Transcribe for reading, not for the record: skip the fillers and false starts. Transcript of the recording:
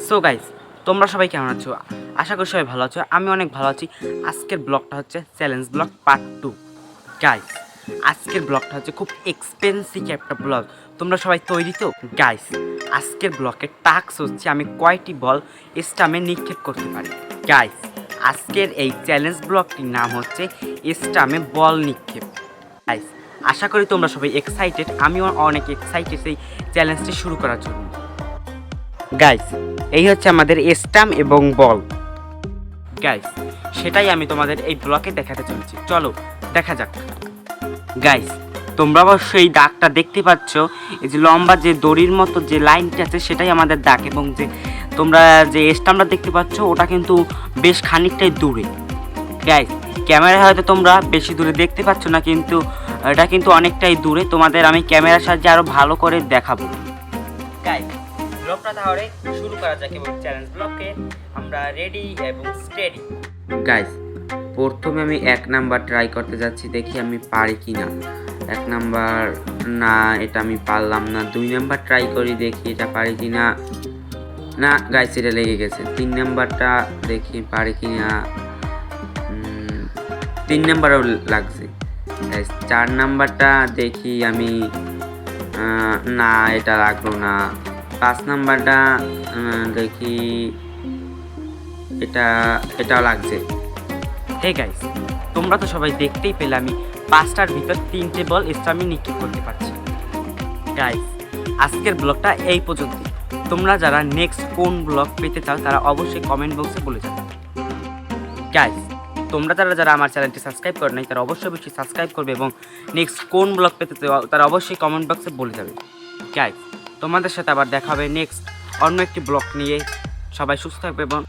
So guys, তোমরা সবাই কেমন আছো? আশা করি সবাই ভালো আছো। আমি অনেক ভালো আছি। আজকের ব্লগটা হচ্ছে চ্যালেঞ্জ ব্লগ পার্ট 2। গাইস, আজকের ব্লগটা হচ্ছে খুব এক্সপেন্সিভ একটা ব্লগ। তোমরা সবাই তৈরি তো? গাইস, আজকের ব্লগের টাস্ক হচ্ছে আমি কয়টি বল স্টামে নিক্ষেপ করতে পারি। গাইস, আজকের এই চ্যালেঞ্জ ব্লগটির নাম হচ্ছে স্টামে বল নিক্ষেপ। গাইস, আশা করি তোমরা সবাই এক্সাইটেড। আমিও অনেক এক্সাইটেড এই চ্যালেঞ্জটি শুরু করার জন্য। গাইস, এই হচ্ছে আমাদের স্টাম্প এবং বল। গাইস, সেটাই আমি তোমাদের এই ব্লকে দেখাতে চলেছি। চলো দেখা যাক। গাইস, তোমরা অবশ্যই এই দাগটা দেখতে পাচ্ছ। এই যে লম্বা যে দড়ির মতো যে লাইনটা আছে সেটাই আমাদের দাগ, এবং যে তোমরা যে স্টাম্পটা দেখতে পাচ্ছ ওটা কিন্তু বেশ খানিকটাই দূরে। গাইস, ক্যামেরায় হয়তো তোমরা বেশি দূরে দেখতে পাচ্ছ না, কিন্তু এটা কিন্তু অনেকটাই দূরে। তোমাদের আমি ক্যামেরার সাহায্যে আরও ভালো করে দেখাবো। গাইস, ব্লগটা তাহলে শুরু করা যাক, এবং চ্যালেঞ্জ ব্লকে আমরা রেডি এবং স্টেডি। গাইস, প্রথমে আমি 1 নাম্বার ট্রাই করতে যাচ্ছি, দেখি আমি পারি কি না। 1 নাম্বার, না এটা আমি পারলাম না। 2 নাম্বার ট্রাই করি, দেখি এটা পারি কি না। না গাইস, এটা লেগে গেছে। 3 নাম্বারটা দেখি পারি কি না। 3 নাম্বারও লাগছে। গাইস, 4 নাম্বারটা দেখি আমি। না এটা লাগলো না। 5 নাম্বারটা দেখি, এটাও লাগছে। হে গাইস, তোমরা তো সবাই দেখতেই পেলে আমি 5টার ভিতর 3টে বল স্টাম্পে নিক্ষেপ করতে পারছি। গাইস, আজকের ব্লগটা এই পর্যন্ত। তোমরা যারা নেক্সট কোন ব্লগ পেতে চাও তারা অবশ্যই কমেন্ট বক্সে বলে যাবে। গাইস, তোমরা যারা আমার চ্যানেলটি সাবস্ক্রাইব করে নাই তারা অবশ্যই সাবস্ক্রাইব করবে, এবং নেক্সট কোন ব্লগ পেতে চাও তারা অবশ্যই কমেন্ট বক্সে বলে যাবে। গাইস, তোমাদের সাথে আবার দেখা হবে নেক্সট অন্য একটি ব্লগ নিয়ে। সবাই সুস্থ থাকবে এবং